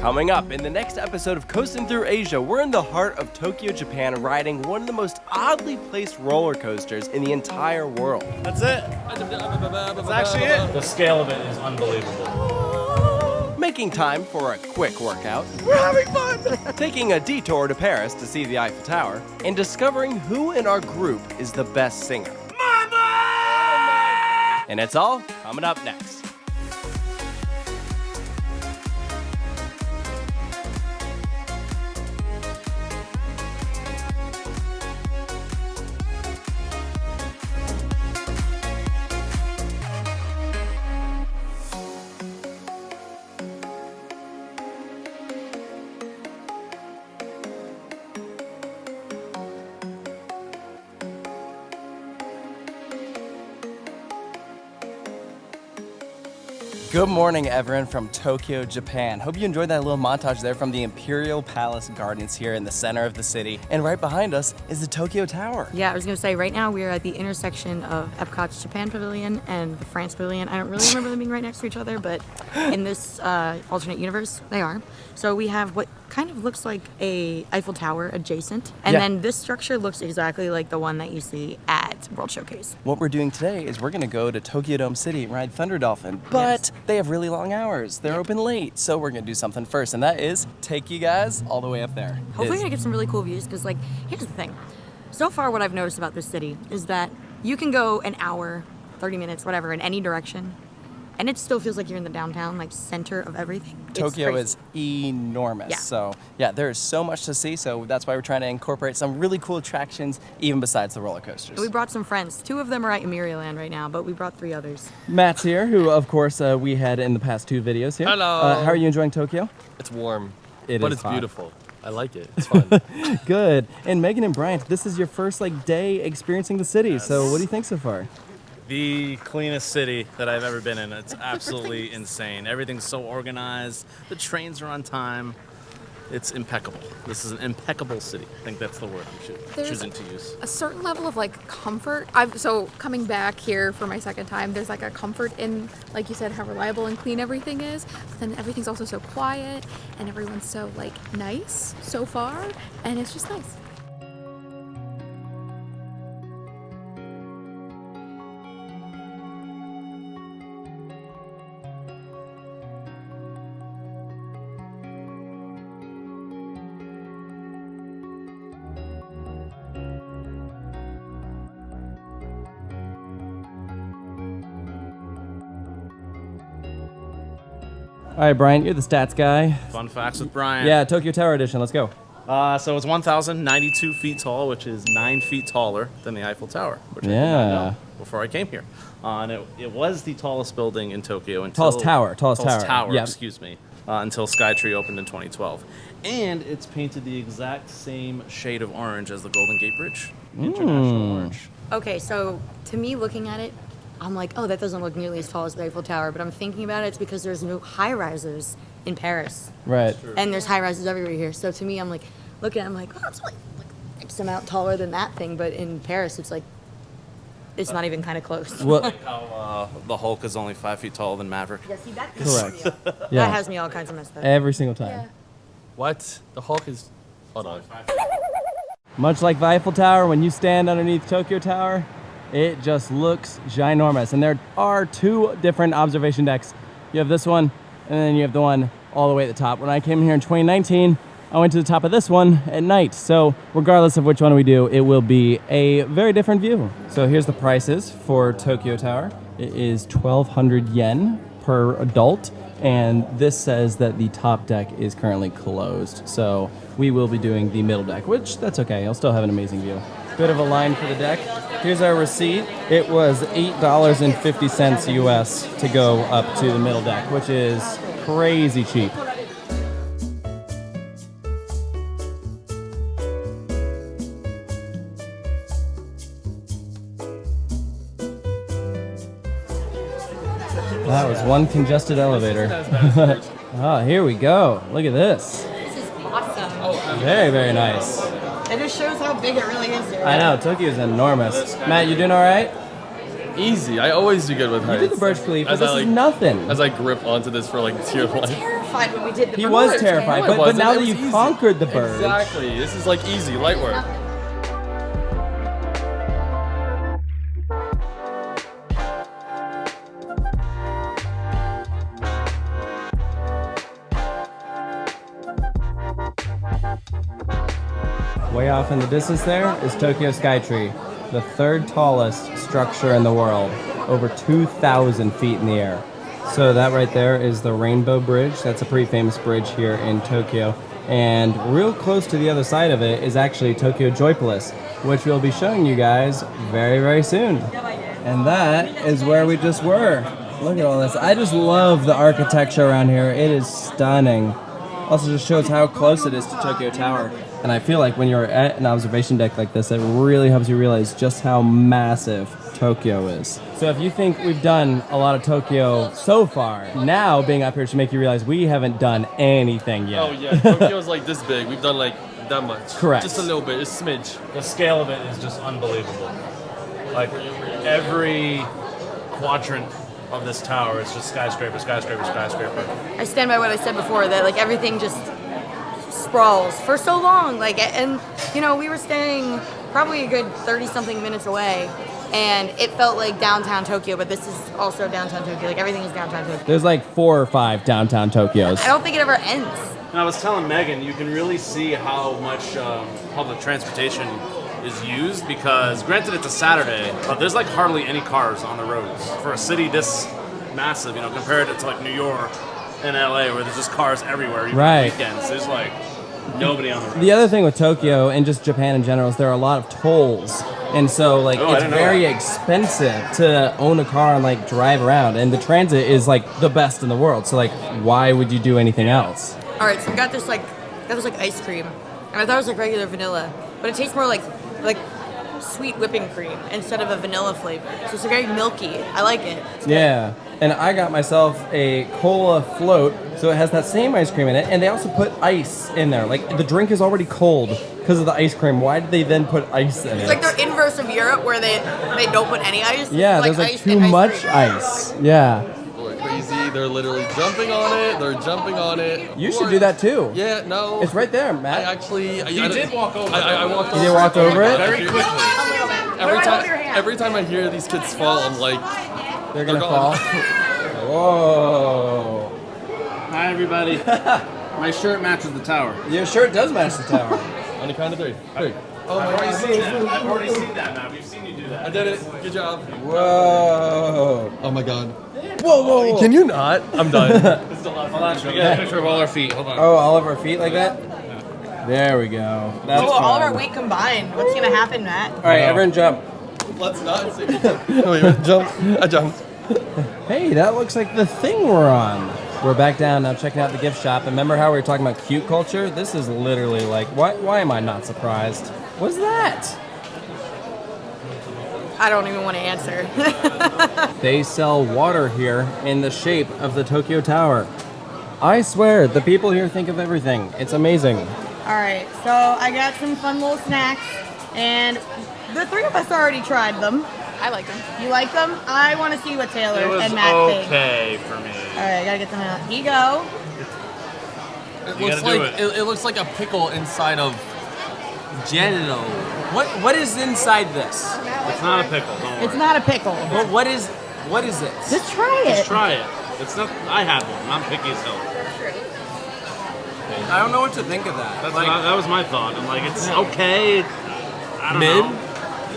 Coming up in the next episode of Coasting Through Asia, we're in the heart of Tokyo, Japan, riding one of the most oddly placed roller coasters in the entire world. That's it. That's actually it. The scale of it is unbelievable. Making time for a quick workout. We're having fun. Taking a detour to Paris to see the Eiffel Tower. And discovering who in our group is the best singer. Mama! And it's all coming up next. Good morning, everyone from Tokyo, Japan. Hope you enjoyed that little montage there from the Imperial Palace Gardens here in the center of the city. And right behind us is the Tokyo Tower. Yeah, I was gonna say, right now we are at the intersection of Epcot's Japan Pavilion and the France Pavilion. I don't really remember them being right next to each other, but in this alternate universe, they are. So we have what kind of looks like a Eiffel Tower adjacent. And then this structure looks exactly like the one that you see at World Showcase. What we're doing today is we're gonna go to Tokyo Dome City and ride Thunder Dolphin, but they have really long hours. They're open late, so we're gonna do something first, and that is take you guys all the way up there. Hopefully we're gonna get some really cool views, because like, here's the thing. So far what I've noticed about this city is that you can go an hour, 30 minutes, whatever, in any direction, and it still feels like you're in the downtown, like, center of everything. Tokyo is enormous. Yeah. So yeah, there's so much to see, so that's why we're trying to incorporate some really cool attractions, even besides the roller coasters. We brought some friends. 2 of them are at Land right now, but we brought 3 others. Matt's here, who of course we had in the past 2 videos here. Hello. How are you enjoying Tokyo? It's warm, But it's beautiful. I like it. It's fun. Good. And Megan and Bryant, this is your first day experiencing the city. So what do you think so far? The cleanest city that I've ever been in. It's absolutely insane. Everything's so organized. The trains are on time. It's impeccable. This is an impeccable city. I think that's the word I'm choosing to use. A certain level of comfort. So coming back here for my second time, there's a comfort in, like you said, how reliable and clean everything is. But then everything's also so quiet and everyone's so nice so far, and it's just nice. All right, Bryant, you're the stats guy. Fun facts with Brian. Yeah, Tokyo Tower edition. Let's go. So it's 1,092 feet tall, which is 9 feet taller than the Eiffel Tower, which I did not know before I came here. And it was the tallest building in Tokyo until Tallest tower. Yep. Excuse me. Until Skytree opened in 2012, and it's painted the exact same shade of orange as the Golden Gate Bridge, International Orange. Okay, so to me, looking at it, I'm like, oh, that doesn't look nearly as tall as the Eiffel Tower, but I'm thinking about it, it's because there's no high-rises in Paris. Right. And there's high-rises everywhere here. So to me, I'm looking at it, I'm like, oh, it's X amount taller than that thing, but in Paris, it's it's not even kind of close. Well, Like how the Hulk is only 5 feet taller than Maverick. Yeah, see, that correct. That has me all kinds of messed up. Every single time. Yeah. What? The Hulk is... Hold on. Much like the Eiffel Tower, when you stand underneath Tokyo Tower, it just looks ginormous. And there are 2 different observation decks. You have this one, and then you have the one all the way at the top. When I came here in 2019, I went to the top of this one at night. So regardless of which one we do, it will be a very different view. So here's the prices for Tokyo Tower. It is 1,200 yen per adult. And this says that the top deck is currently closed. So we will be doing the middle deck, which that's okay. I'll still have an amazing view. Bit of a line for the deck. Here's our receipt. It was $8.50 US to go up to the middle deck, which is crazy cheap. That was one congested elevator. Oh, here we go. Look at this. This is awesome. Very, very nice. It just shows how big it really is here. I know, Tokyo's enormous. Matt, you doing all right? Easy. I always do good with heights. You did the Burj Khalifa. As This is nothing. As I grip onto this for like dear life. Terrified. terrified when we did the He bird. was terrified, No, it but wasn't. now It that was you've easy. conquered the bird. Exactly. This is like easy, light work. Way off in the distance there is Tokyo Skytree, the third tallest structure in the world, over 2,000 feet in the air. So that right there is the Rainbow Bridge. That's a pretty famous bridge here in Tokyo. And real close to the other side of it is actually Tokyo Joypolis, which we'll be showing you guys very, very soon. And that is where we just were. Look at all this. I just love the architecture around here. It is stunning. Also just shows how close it is to Tokyo Tower. And I feel like when you're at an observation deck like this, it really helps you realize just how massive Tokyo is. So if you think we've done a lot of Tokyo so far, now being up here should make you realize we haven't done anything yet. Oh yeah, Tokyo's like this big. We've done like that much. Correct. Just a little bit, a smidge. The scale of it is just unbelievable. Like every quadrant of this tower is just skyscraper, skyscraper, skyscraper. I stand by what I said before, that like everything just sprawls for so long. Like, and you know, we were staying probably a good 30-something minutes away, and it felt like downtown Tokyo, but this is also downtown Tokyo. Like everything is downtown Tokyo. There's like 4 or 5 downtown Tokyos. I don't think it ever ends. And I was telling Megan, you can really see how much public transportation is used because, granted, it's a Saturday, but there's like hardly any cars on the roads for a city this massive. You know, compared to like New York and LA, where there's just cars everywhere. Even Right. on weekends, there's like nobody on the road. The other thing with Tokyo and just Japan in general is there are a lot of tolls. And so like Oh, I it's didn't know very that. expensive to own a car and like drive around. And the transit is like the best in the world. So like why would you do anything else? All right, so we got this like ice cream, and I thought it was like regular vanilla, but it tastes more like sweet whipping cream instead of a vanilla flavor. So it's very milky. I like it. It's good. Yeah. And I got myself a cola float, so it has that same ice cream in it, and they also put ice in there. Like the drink is already cold because of the ice cream. Why did they then put ice in it? It's like the inverse of Europe, where they don't put any ice. Yeah, It's there's like ice too and ice much cream. ice. Yeah. People are crazy. They're literally jumping on it. They're jumping on it. You should do that too. Yeah, no. It's right there, I Matt. actually. You did walk over. I walked You over. did walk over it? Very quickly. A little bit. Every Wait, time, hold your hand. every time I hear these kids fall, I'm like, They're gonna They're fall. gone. Whoa. Hi, everybody. My shirt matches the tower. Your shirt does match the tower. on the count of 3. 3. Oh I've my already god. seen that. I've already seen that, Matt. We've seen you do that. I did it. Good job. Whoa. Oh my god. Whoa, whoa, whoa. Can you not? I'm done. Hold on, should we get a picture of all our feet? Hold on. Oh, all of our feet like that? There we go. That's Oh, all of our fun. weight combined. What's gonna happen, Matt? All right, everyone jump. Let's not say wait, jump. I jumped. Hey, that looks like the thing we're on. We're back down now checking out the gift shop. And remember how we were talking about cute culture? This is literally like, why am I not surprised? What's that? I don't even want to answer. They sell water here in the shape of the Tokyo Tower. I swear, the people here think of everything. It's amazing. All right, so I got some fun little snacks, and the 3 of us already tried them. I like them. You like them? I want to see what Taylor It was and Matt think. okay for me. All right, gotta get them out. Here you go. It You looks gotta do like it. it looks like a pickle inside of Jello. What is inside this? It's not a pickle. Don't worry. It's not a pickle. But what is this? Just try it. Just try it. It's not. I had one. I'm picky as hell. I don't know what to think of that. That's that was my thought. I'm like, it's okay. I don't Mid? know.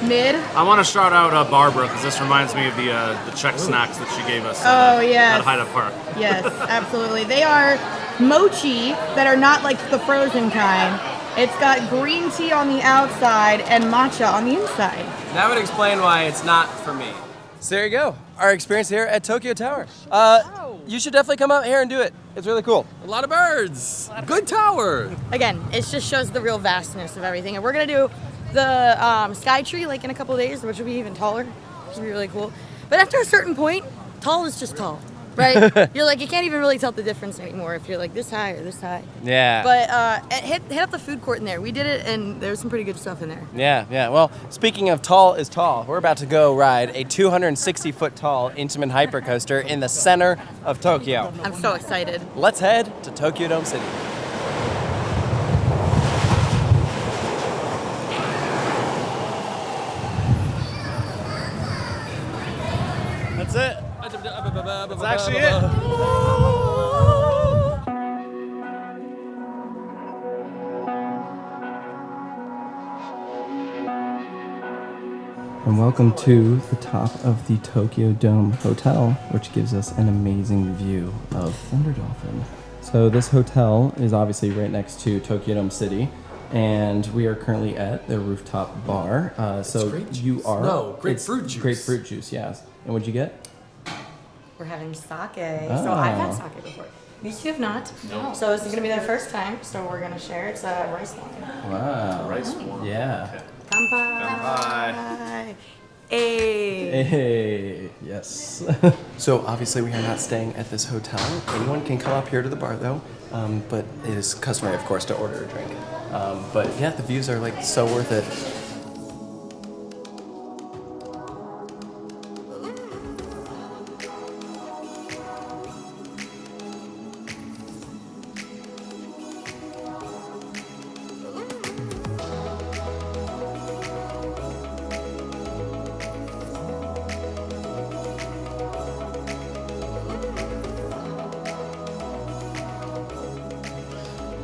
Mid. I want to shout out Barbara because this reminds me of the Czech snacks that she gave us. Oh, yes. At Hyde Park. Yes, absolutely. They are mochi that are not like the frozen kind. It's got green tea on the outside and matcha on the inside. That would explain why it's not for me. So there you go. Our experience here at Tokyo Tower. You should definitely come out here and do it. It's really cool. A lot of birds. Good tower. Again, it just shows the real vastness of everything. And we're gonna do the sky tree like in a couple of days, which will be even taller, which will be really cool. But after a certain point, tall is just tall. right? You're like, you can't even really tell the difference anymore if you're like this high or this high. Yeah. But hit up the food court in there. We did it, and there was some pretty good stuff in there. Yeah. Well, speaking of tall is tall, we're about to go ride a 260-foot tall Intamin hypercoaster in the center of Tokyo. I'm so excited. Let's head to Tokyo Dome City. That's it. That's actually it. And welcome to the top of the Tokyo Dome Hotel, which gives us an amazing view of Thunder Dolphin. So this hotel is obviously right next to Tokyo Dome City, and we are currently at the rooftop bar. grapefruit juice. Grapefruit juice, yes. And what'd you get? We're having sake. So I've had sake before. These two have not. No. So this is gonna be their first time. So we're gonna share. It's a rice wine. Wow. Rice wine. Yeah. Kanpai. Hey. Hey, yes. So obviously we are not staying at this hotel. Anyone can come up here to the bar though, but it is customary, of course, to order a drink. But yeah, the views are like so worth it.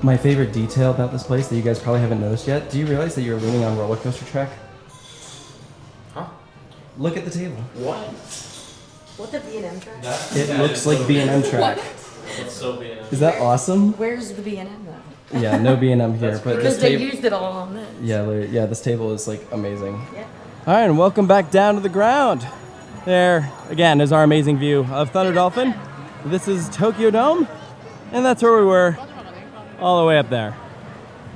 My favorite detail about this place that you guys probably haven't noticed yet, do you realize that you're leaning on a roller coaster track? Huh? Look at the table. What? What the B&M track? It looks like B&M track. It's so B&M. Is that awesome? Where's the B&M though? Yeah, no B&M here, but Because this they table. used it all on this. Yeah, this table is like amazing. Yeah. All right, and welcome back down to the ground. There, again, is our amazing view of Thunder Dolphin. This is Tokyo Dome, and that's where we were, all the way up there.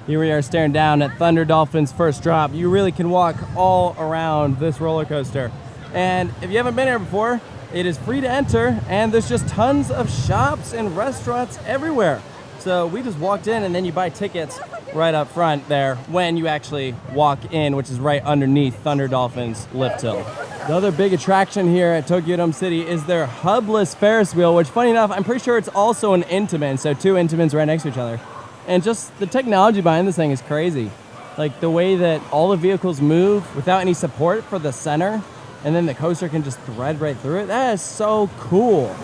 Here we are staring down at Thunder Dolphin's first drop. You really can walk all around this roller coaster. And if you haven't been here before, it is free to enter, and there's just tons of shops and restaurants everywhere. So we just walked in, and then you buy tickets right up front there when you actually walk in, which is right underneath Thunder Dolphin's lift hill. The other big attraction here at Tokyo Dome City is their hubless Ferris wheel, which, funny enough, I'm pretty sure it's also an Intamin, so two Intamins right next to each other. And just the technology behind this thing is crazy. Like the way that all the vehicles move without any support for the center, and then the coaster can just thread right through it. That is so cool.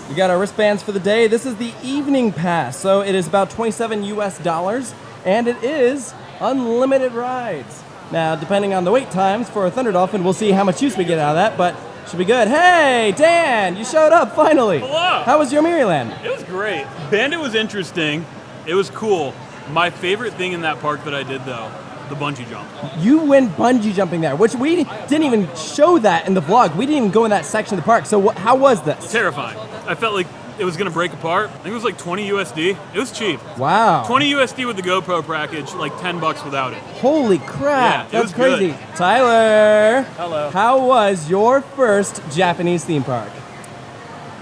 We got our wristbands for the day. This is the evening pass, so it is about $27 US, and it is unlimited rides. Now, depending on the wait times for a Thunder Dolphin, we'll see how much use we get out of that, but should be good. Hey, Dan, you showed up finally. Hello. How was your Maryland? It was great. Bandit was interesting. It was cool. My favorite thing in that park that I did, though, the bungee jump. You went bungee jumping there, which we didn't even show that in the vlog. We didn't even go in that section of the park. So how was this? Terrifying. I felt like it was going to break apart. I think it was like 20 USD. It was cheap. Wow. 20 USD with the GoPro package, like $10 without it. Holy crap. Yeah, it That's was crazy. good. Tyler. Hello. How was your first Japanese theme park?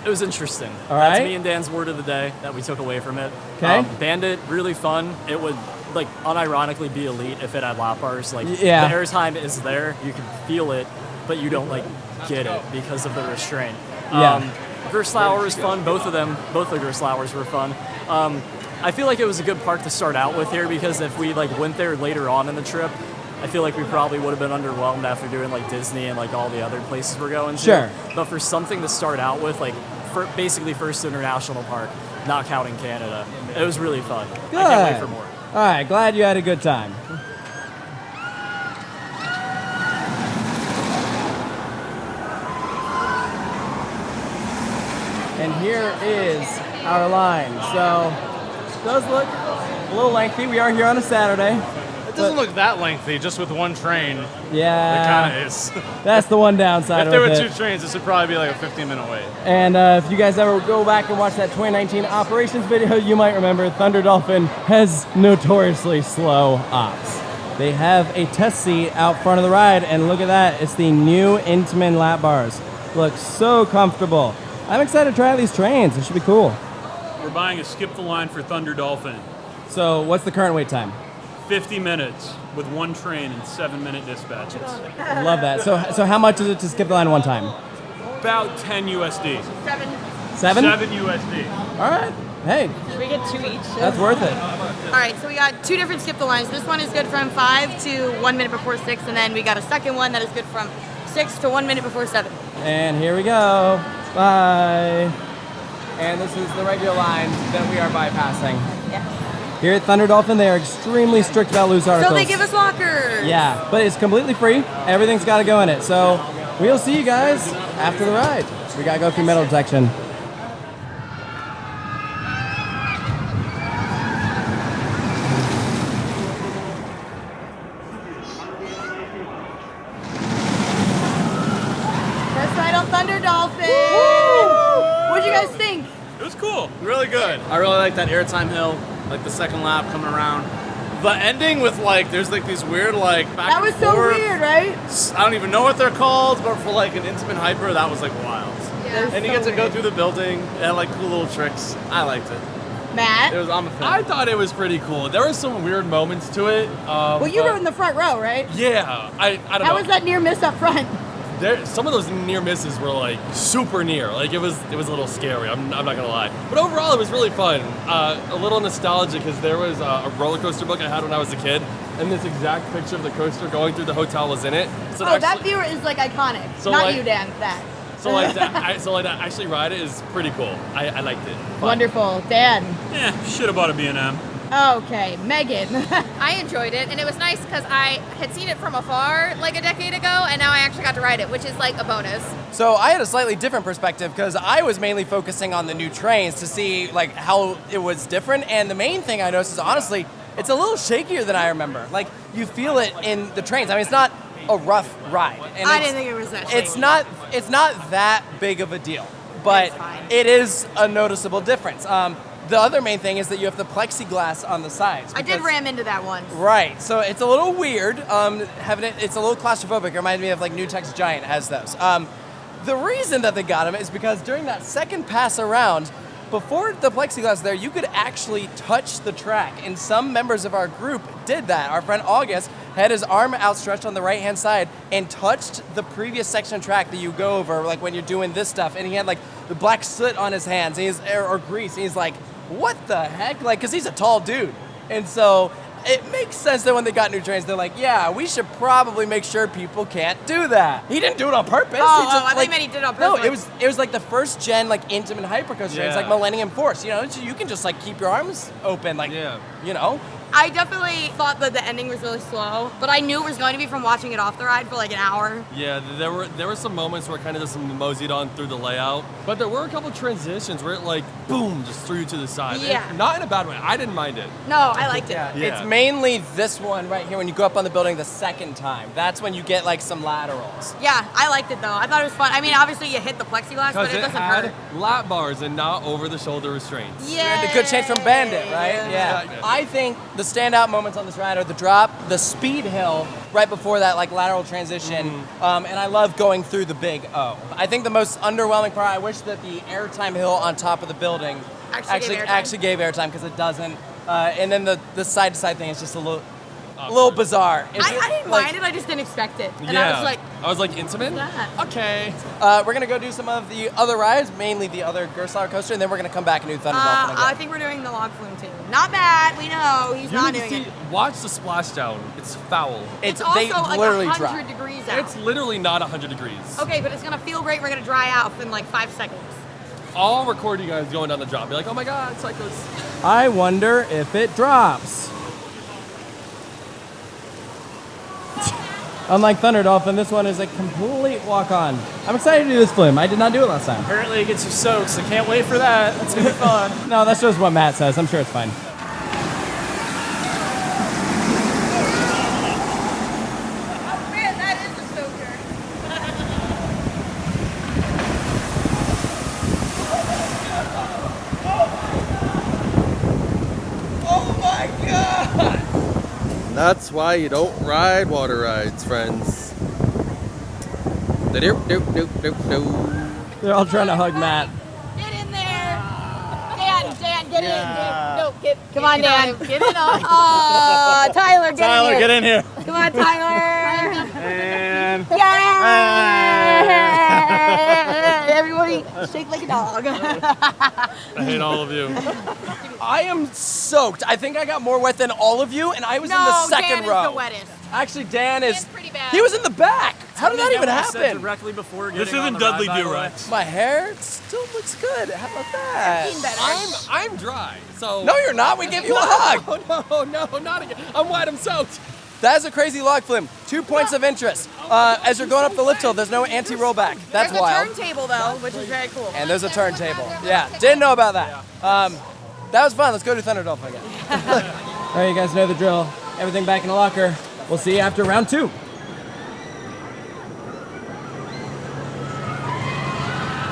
It was interesting. All That's right. me and Dan's word of the day that we took away from it. Okay. Bandit, really fun. It would, like, unironically be elite if it had lap bars. Like, Yeah. the airtime is there. You can feel it, but you don't, like, get it because of the restraint. Yeah. Gerstlauer was fun. Both the Gerstlauers were fun. I feel like it was a good park to start out with here because if we, like, went there later on in the trip, I feel like we probably would have been underwhelmed after doing, like, Disney and, like, all the other places we're going to. Sure. But for something to start out with, like, basically first international park, not counting Canada, it was really fun. Good. I can't wait for more. All right, glad you had a good time. And here is our line. So, it does look a little lengthy. We are here on a Saturday. It doesn't look that lengthy, just with one train. It Yeah, kind of is. that's the one downside If there of were it. two trains, this would probably be like a 15-minute wait. And if you guys ever go back and watch that 2019 operations video, you might remember Thunder Dolphin has notoriously slow ops. They have a test seat out front of the ride, and look at that. It's the new Intamin lap bars. looks so comfortable. I'm excited to try out these trains. It should be cool. We're buying a skip the line for Thunder Dolphin. So what's the current wait time? 50 minutes with one train and 7-minute dispatches. Love that. So how much is it to skip the line one time? About 10 USD. 7. 7? 7 USD. All right. Hey, Should we get 2 each? that's worth it. All right, so we got 2 different skip the lines. This one is good from 5 to 1 minute before 6, and then we got a second one that is good from 6 to 1 minute before 7. And here we go. Bye. And this is the regular line that we are bypassing. Yeah. Here at Thunder Dolphin, they are extremely strict about loose articles. So they give us lockers. Yeah, but it's completely free. Everything's got to go in it. So we'll see you guys after the ride. We got to go through metal detection. First ride on Thunder Dolphin. What'd you guys think? It was cool. Really good. I really like that airtime hill, like the second lap coming around. The ending with like, there's like these weird like back That and was so forth. weird, right? I don't even know what they're called, but for like an intimate hyper, that was like wild. Yeah. And you get to go through the building. It had like cool little tricks. I liked it. Matt? I'm a fan. I thought it was pretty cool. There were some weird moments to it. Well, you were in the front row, right? Yeah, I don't know. How was that near miss up front? Some of those near misses were like super near. Like it was a little scary. I'm not gonna lie. But overall, it was really fun. A little nostalgic because there was a roller coaster book I had when I was a kid, and this exact picture of the coaster going through the hotel was in it. So Oh, that viewer is like iconic. So, Not like- you, Dan. That. So like that, to actually ride it is pretty cool. I liked it. Fun. Wonderful. Dan. Should have bought a B&M. Okay, Megan. I enjoyed it, and it was nice because I had seen it from afar like a decade ago, and now I actually got to ride it, which is like a bonus. So I had a slightly different perspective because I was mainly focusing on the new trains to see like how it was different. And the main thing I noticed is honestly, it's a little shakier than I remember. Like you feel it in the trains. I mean, it's not a rough ride. And I it's- didn't think it was that It's shaky. not that big of a deal, but It's fine. it is a noticeable difference. The other main thing is that you have the plexiglass on the sides. I did because- ram into that once. Right, so it's a little weird having it. It's a little claustrophobic. It reminds me of like New Tech's Giant has those. The reason that they got them is because during that second pass around, before the plexiglass there, you could actually touch the track, and some members of our group did that. Our friend August had his arm outstretched on the right-hand side and touched the previous section of track that you go over, like when you're doing this stuff, and he had like the black soot on his hands, and or grease, and he's like, what the heck? Like, because he's a tall dude. And so it makes sense that when they got new trains, they're like, yeah, we should probably make sure people can't do that. He didn't do it on purpose. Oh, He just, I thought you meant he did it on No, purpose. it was like the first gen like intimate hypercoaster trains, like Yeah. Millennium Force. You know, you can just like keep your arms open, like, Yeah. you know. I definitely thought that the ending was really slow, but I knew it was going to be from watching it off the ride for like an hour. Yeah, there were some moments where it kind of just moseyed on through the layout, but there were a couple transitions where it like boom just threw you to the side. And Yeah. not in a bad way. I didn't mind it. No, I liked it. Yeah. It's mainly this one right here when you go up on the building the second time. That's when you get like some laterals. Yeah, I liked it though. I thought it was fun. I mean, obviously you hit the plexiglass, but Because it it doesn't had hurt. lap bars and not over-the-shoulder restraints. Yeah. The good change from Bandit, right? Yeah. Yeah. I think the standout moments on this ride are the drop, the speed hill right before that like lateral transition, and I love going through the big O. I think the most underwhelming part, I wish that the airtime hill on top of the building Actually gave airtime because it doesn't. And then the side to side thing is just a little bizarre. It's I didn't like- mind it. I just didn't expect it, and Yeah. I was like, intimate? Yeah. Okay. We're gonna go do some of the other rides, mainly the other Gerstlauer coaster, and then we're gonna come back and do Thunder Dolphin I again. think we're doing the log flume too. Not bad. We know he's You not need to doing see, it. watch the splashdown. It's foul. It's they also like literally 100 drop. degrees out. It's literally not 100 degrees. Okay, but it's gonna feel great. We're gonna dry out in like 5 seconds. I'll record you guys going down the drop. Be like, oh my god, it's like this. I wonder if it drops. Unlike Thunder Dolphin, this one is a complete walk-on. I'm excited to do this flume. I did not do it last time. Apparently it gets you soaked, so can't wait for that. That's gonna be fun. No, that's just what Matt says. I'm sure it's fine. Man, that is a soaker. That's why you don't ride water rides, friends. They're all trying to hug Matt. Get in there. Dan, get in. No, come on, Dan. Get in on. Oh, Tyler, get in here. Tyler, get in here. Come on, Tyler. And Yeah. Everybody shake like a dog. I hate all of you. I am soaked. I think I got more wet than all of you, and I was in the second Dan row. is the wettest. Actually, Dan is. Dan's pretty bad. He was in the back. How did that even happen? Directly before This getting on isn't the Dudley ride, by the way. Do-Right. My hair still looks good. How about that? I'm dry, so. No, you're not. We gave you a hug. No, not again. I'm wet. I'm soaked. That's a crazy log flume. 2 points of interest. As you're going up the lift hill, there's no anti-rollback. That's There's wild. a turntable though, which is very cool. And there's a turntable. Yeah, didn't know about that. That was fun. Let's go to Thunder Dolphin again. All right, you guys know the drill. Everything back in the locker. We'll see you after round 2.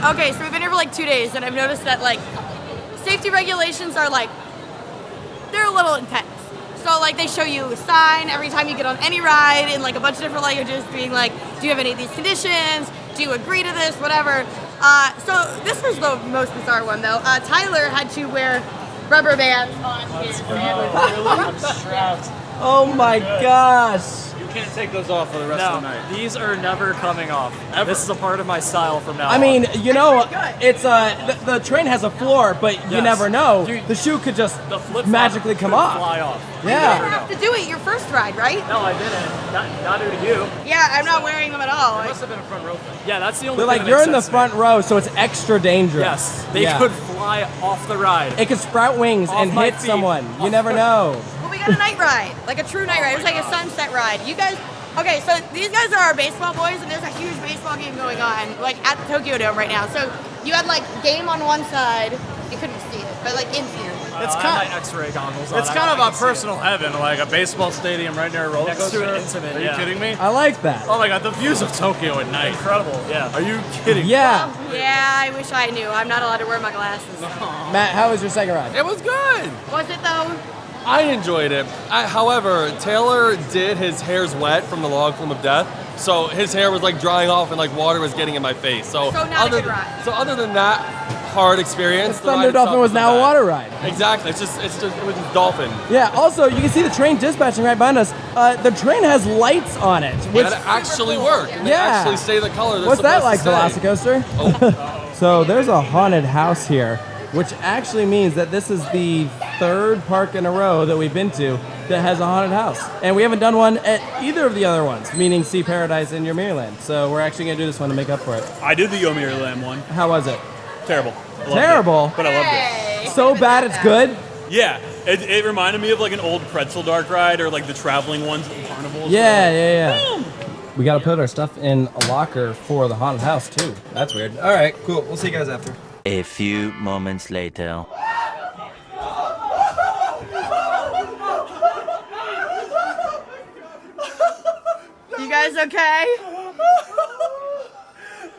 Okay, so we've been here for like 2 days, and I've noticed that like safety regulations are like they're a little intense. So like they show you a sign every time you get on any ride in like a bunch of different languages, being like, do you have any of these conditions? Do you agree to this? Whatever. So this was the most bizarre one though. Tyler had to wear rubber bands on his sandwich. I'm strapped. Oh my gosh. You can't take those off for the rest of the No, night. these are never coming off. This is a part of my style from now on. I mean, you know, it's the train has a floor, but you Yes. never know. Dude, The shoe could just the flip magically come off. fly off. You didn't Yeah. have to do it your first ride, right? No, I didn't. Not due to you. Yeah, I'm not wearing them at all. Like, Must have been a front row thing. Yeah, that's the only But thing like that you're makes in the sense to me. front row, so it's extra dangerous. Yes, they Yeah. could fly off the ride. It could sprout wings Off and my hit feet. someone. You never know. well, we got a night ride, like a true night ride. It was like a sunset ride. You guys, okay, so these guys are our baseball boys, and there's a huge baseball game going on, like at the Tokyo Dome right now. So you had like game on one side, you couldn't see it, but like in theory. It's I kind had my X-ray goggles on. It's I kind of can a see it. personal heaven, like a baseball stadium right near a roller Next to coaster. an Intamin, Are you yeah. kidding me? I like that. Oh my god, the views of Tokyo at night. Incredible, yeah. Are you kidding? Yeah. Yeah, I wish I knew. I'm not allowed to wear my glasses. Matt, how was your second ride? It was good. Was it though? I enjoyed it. However, Taylor did his hair's wet from the log flume of death, so his hair was like drying off and like water was getting in my face. So, So not a good ride. So other than that hard experience, the Thunder ride Dolphin itself was now a wasn't bad. water ride. Exactly. It was just dolphin. Yeah, also, you can see the train dispatching right behind us. The train has lights on it, which, That actually work. And they Yeah. actually say the color. They're what's that like, supposed to say. Velocicoaster? So there's a haunted house here, which actually means that this is the 3rd park in a row that we've been to that has a haunted house. And we haven't done one at either of the other ones, meaning Sea Paradise and Yomirland. So we're actually going to do this one to make up for it. I did the Yomirland one. How was it? Terrible. I loved Terrible? it, but I loved it. Hey. So bad it's good? Yeah, it reminded me of like an old pretzel dark ride or like the traveling ones at the carnivals. Yeah. We got to put our stuff in a locker for the haunted house, too. That's weird. All right, cool. We'll see you guys after. A few moments later. You guys okay?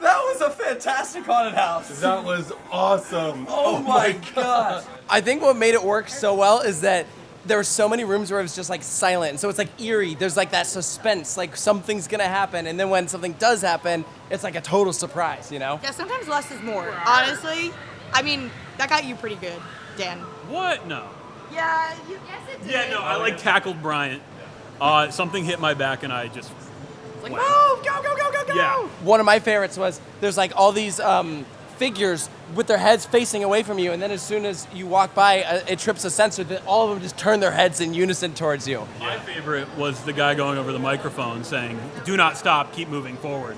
That was a fantastic haunted house. That was awesome. Oh my gosh. I think what made it work so well is that there were so many rooms where it was just like silent. And so it's like eerie. There's like that suspense, like something's gonna happen. And then when something does happen, it's like a total surprise, you know? Yeah, sometimes less is more. Honestly, I mean, that got you pretty good, Dan. What? No. Yeah, yes it did. Yeah, no. I like tackled Bryant. Something hit my back and I just. Like, move, go. Yeah. One of my favorites was there's like all these figures with their heads facing away from you. And then as soon as you walk by, it trips a sensor that all of them just turn their heads in unison towards you. My favorite was the guy going over the microphone saying, "Do not stop, keep moving forward."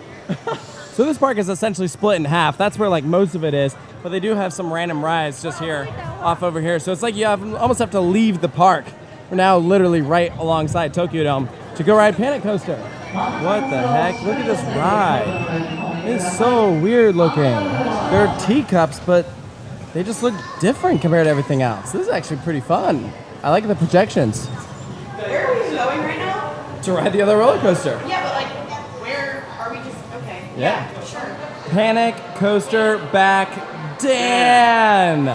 So this park is essentially split in half. That's where like most of it is, but they do have some random rides just here, off over here. So it's like you almost have to leave the park. We're now literally right alongside Tokyo Dome to go ride Panic Coaster. What the heck? Look at this ride. It's so weird looking. They're teacups, but they just look different compared to everything else. This is actually pretty fun. I like the projections. Where are we going right now? To ride the other roller coaster. Yeah, but like, where are we just, okay. Yeah. Sure. Panic Coaster back Dan.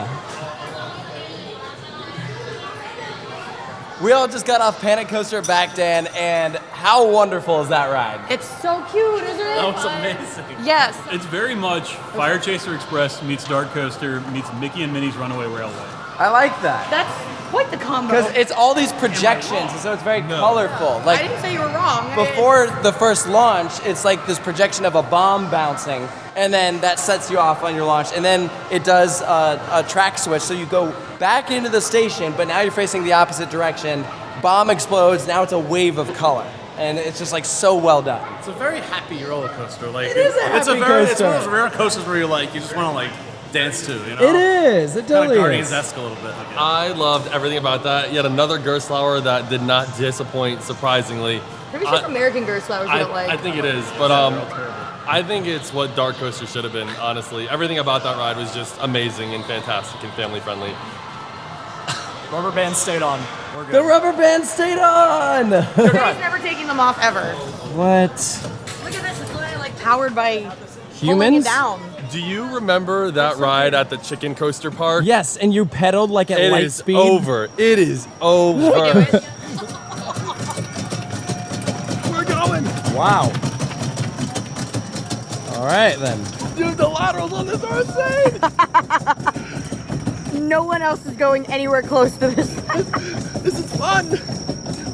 We all just got off Panic Coaster back, Dan, and how wonderful is that ride? It's so cute, isn't it? That was amazing. Yes. It's very much Fire Chaser Express meets Dark Coaster meets Mickey and Minnie's Runaway Railway. I like that. That's quite the combo. Because it's all these projections, and so it's very colorful. I didn't say you were wrong. Before the first launch, it's like this projection of a bomb bouncing, and then that sets you off on your launch, and then it does a track switch, so you go back into the station, but now you're facing the opposite direction. Bomb explodes, now it's a wave of color, and it's just like so well done. It's a very happy roller coaster. Like It is a it's happy It's coaster. one of those rare coasters where you just want to like dance to, you know? It is, it Kind totally of is. Guardians-esque a little bit. Like, I loved everything about that. Yet another Gerstlauer that did not disappoint, surprisingly. Maybe it's just American Gerstlauers you don't like. I think it is, but I think it's what Dark Coaster should have been, honestly. Everything about that ride was just amazing and fantastic and family friendly. Rubber band stayed on. We're good. The rubber band stayed on! He's never taking them off ever. What? Look at this. It's literally like powered by pulling Humans? it down. Do you remember that ride at the Chicken Coaster Park? Yes, and you pedaled like at It light is speed. over. It is over. We're going. Wow. All right then. Dude, the laterals on this are insane. No one else is going anywhere close to this. This is fun.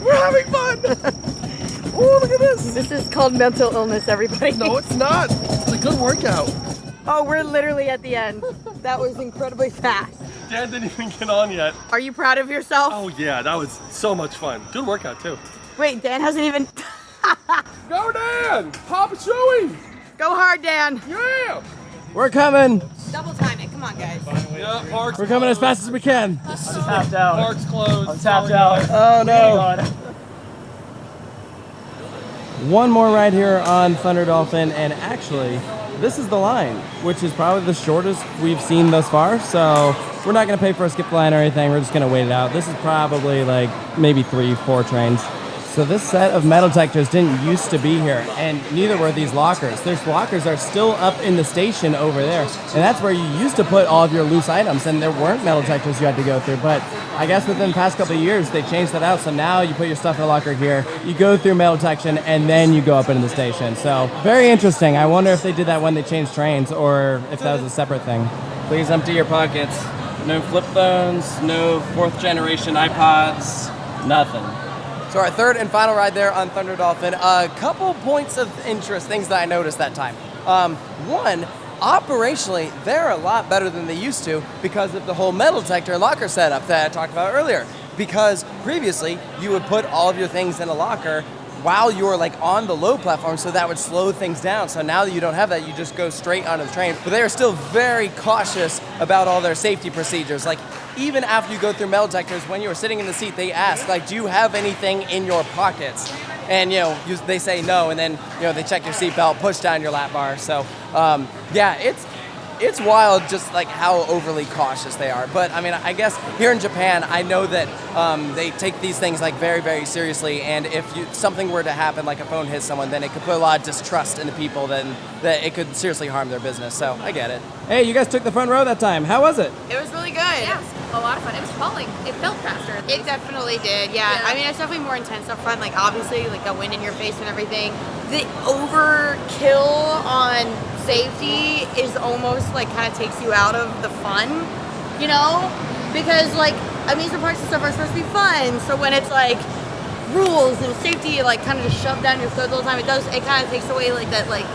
We're having fun. Oh, look at this. This is called mental illness, everybody. No, it's not. It's a good workout. Oh, we're literally at the end. That was incredibly fast. Dan didn't even get on yet. Are you proud of yourself? Oh yeah, that was so much fun. Good workout too. Wait, Dan hasn't even... Go Dan! Papa Chewy! Go hard, Dan. Yeah! We're coming. Double time it. Come on, guys. Yeah, park's We're coming as fast as we can. Tapped out. Park's closed. I'm tapped out. Oh no. God. One more ride here on Thunder Dolphin, and actually, this is the line, which is probably the shortest we've seen thus far. So we're not gonna pay for a skip line or anything. We're just gonna wait it out. This is probably like maybe 3-4 trains. So this set of metal detectors didn't used to be here, and neither were these lockers. There's lockers are still up in the station over there, and that's where you used to put all of your loose items, and there weren't metal detectors you had to go through. But I guess within the past couple of years, they changed that out, so now you put your stuff in a locker here, you go through metal detection, and then you go up into the station. So very interesting. I wonder if they did that when they changed trains, or if that was a separate thing. Please empty your pockets. No flip phones, no 4th generation iPods, nothing. So our third and final ride there on Thunder Dolphin, a couple points of interest, things that I noticed that time. One, operationally, they're a lot better than they used to because of the whole metal detector and locker setup that I talked about earlier. Because previously, you would put all of your things in a locker while you were like on the low platform, so that would slow things down. So now that you don't have that, you just go straight onto the train. But they are still very cautious about all their safety procedures. Like, even after you go through metal detectors, when you were sitting in the seat, they ask, like, do you have anything in your pockets? And, they say no, and then, they check your seatbelt, push down your lap bar. So, yeah, it's wild just like how overly cautious they are. But I mean, I guess here in Japan, I know that they take these things like very, very seriously. And if something were to happen, like a phone hits someone, then it could put a lot of distrust in the people, then that it could seriously harm their business. So I get it. Hey, you guys took the front row that time. How was it? It was really good. Yeah, it was a lot of fun. It was falling. It felt faster. It definitely did, yeah. I mean, it's definitely more intense up front, like obviously, like the wind in your face and everything. The overkill on safety is almost like kind of takes you out of the fun, because like amusement parks and stuff are supposed to be fun. So when it's like rules and safety like kind of just shoved down your throat all the time, it kind of takes away like that like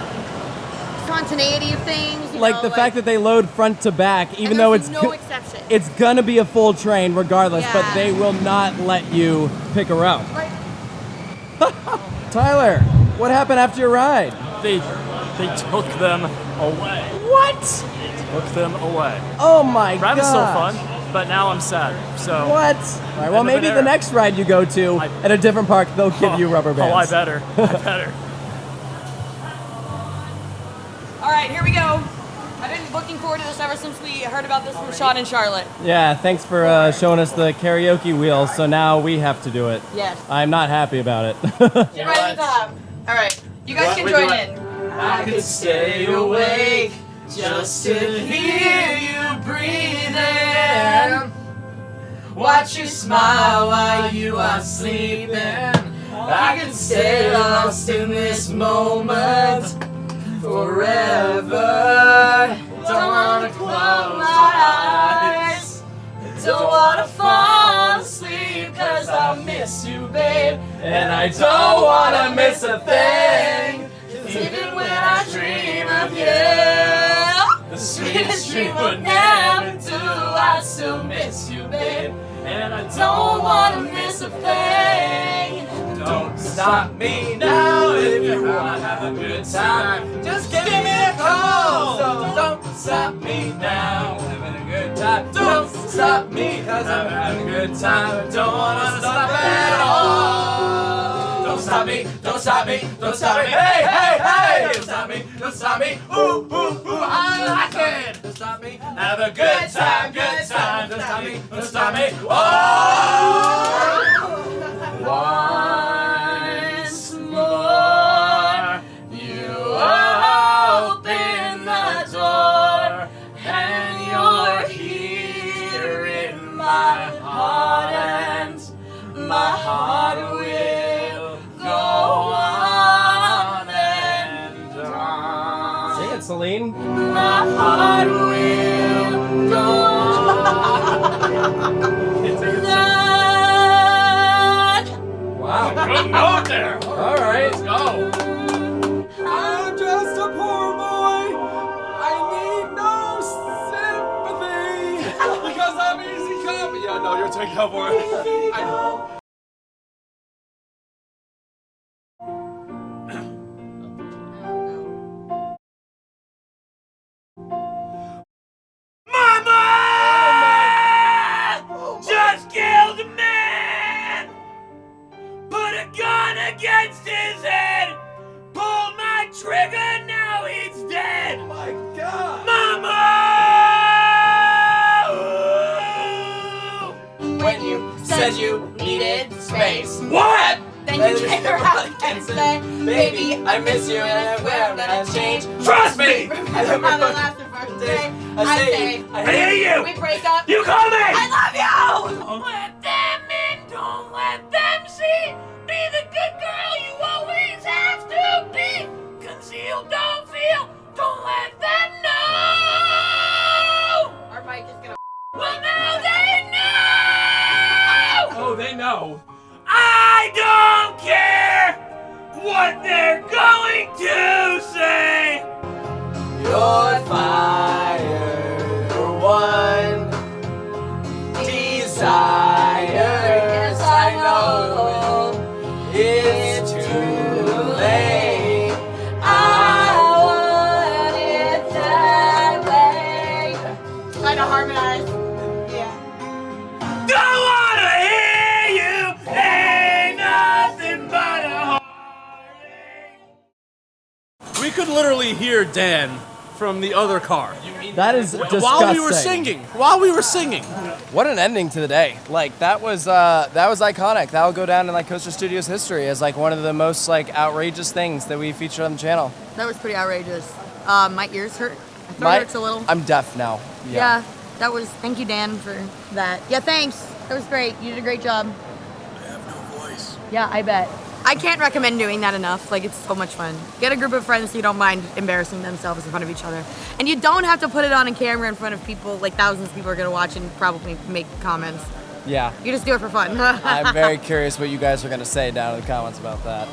spontaneity of things. Like the fact that they load front to back, even though it's no exception. It's gonna be a full train regardless, but Yeah. they will not let you pick a row. Right. Tyler, what happened after your ride? They took them away. What? Took them away. Oh my god. Ride was still fun, but now I'm sad. So What? All right, well, End of maybe an the era. next ride you go to at a different park, they'll give you rubber bands. Oh, I better. I better. All right, here we go. I've been looking forward to this ever since we heard about this from Sean and Charlotte. Yeah, thanks for showing us the karaoke wheel, so now we have to do it. Yes. I'm not happy about it. Get right to the top. All right, you guys can join in. I could stay awake just to hear you breathing while watch you smile while you are sleeping. I could stay lost in this moment forever. Don't wanna close my eyes. Don't wanna fall asleep, cause I miss you, babe. And I don't wanna miss a thing, even when I dream of you. The sweetest dream would never do. I still miss you, babe. And I don't wanna miss a thing. Don't stop me now if you wanna have a good time. Just give me a call. So don't stop me now, having a good time. Don't stop me, cause I'm having a good time. I don't wanna stop at all. Don't stop me, don't stop me, don't stop me. Hey, hey, hey! Don't stop me, don't stop me. Ooh, ooh, ooh, I like it. Don't stop me, have a good time, good time. Don't stop me, don't stop me. Oh! Once more, you open the door, and you're here in my heart, and my heart will go on and on. Sing it, Celine. My heart will go on. Wow. Good note there. All right. Let's go. I'm just a poor boy. I need no sympathy because I'm easy come. Yeah, no, you're taking up for it. I know. Just killed a man! Put a gun against his head! Pulled my trigger, now he's dead! Oh my god! Mama! When you said you needed space. What? Then you came around and said, baby, I miss you and I will not change. Trust me! Remember how the last birthday? I say, I hate you! We break up. You call me! I love you! Don't let them in, don't let them see. Be the good girl you always have to be. Conceal, don't feel, don't let them know. Our mic is gonna. Well, now they know. Oh, they know. I don't care what they're going to say. You're fired for one desire. Yes, I know it's too late. I want it that way. Trying to harmonize. Yeah. Don't wanna hear you. Ain't nothing but a heartache. We could literally hear Dan from the other car That is disgusting. While we were singing. What an ending to the day. Like that was iconic. That will go down in like Coaster Studios history as like one of the most like outrageous things that we featured on the channel. That was pretty outrageous. My ears hurt. My throat hurts a little. I'm deaf now. Yeah, that was. Thank you, Dan, for that. Yeah, thanks. That was great. You did a great job. I have no voice. Yeah, I bet. I can't recommend doing that enough. Like, it's so much fun. Get a group of friends so you don't mind embarrassing themselves in front of each other. And you don't have to put it on a camera in front of people, like thousands of people are gonna watch and probably make comments. Yeah. You just do it for fun. I'm very curious what you guys are gonna say down in the comments about that.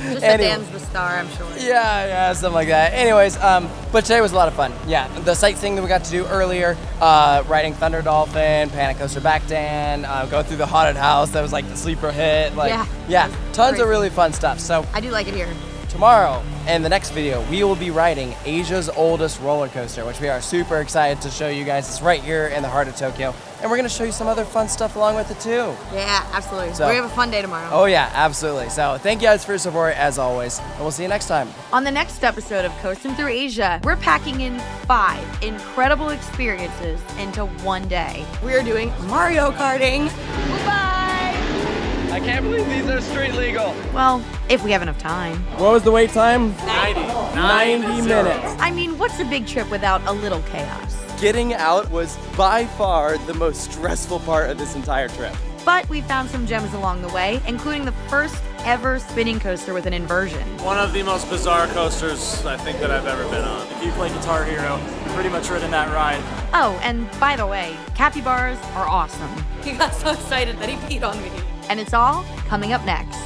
Just that Dan's the star, I'm sure. Yeah, something like that. Anyways, but today was a lot of fun. Yeah, the sightseeing that we got to do earlier, riding Thunder Dolphin, Panic Coaster back Dan, go through the haunted house that was like the sleeper hit. Like, yeah, tons of really fun stuff. So I do like it here. Tomorrow, in the next video, we will be riding Asia's oldest roller coaster, which we are super excited to show you guys. It's right here in the heart of Tokyo. And we're gonna show you some other fun stuff along with it too. Yeah, absolutely. So, we have a fun day tomorrow. Oh yeah, absolutely. So thank you guys for your support as always, and we'll see you next time. On the next episode of Coasting Through Asia, we're packing in 5 incredible experiences into one day. We're doing Mario Karting. Bye! I can't believe these are street legal. Well, if we have enough time. What was the wait time? 90. 90 minutes. I mean, what's a big trip without a little chaos? Getting out was by far the most stressful part of this entire trip. But we found some gems along the way, including the first ever spinning coaster with an inversion. One of the most bizarre coasters I think that I've ever been on. If you play Guitar Hero, you've pretty much ridden that ride. Oh, and by the way, capybaras are awesome. He got so excited that he peed on me. And it's all coming up next.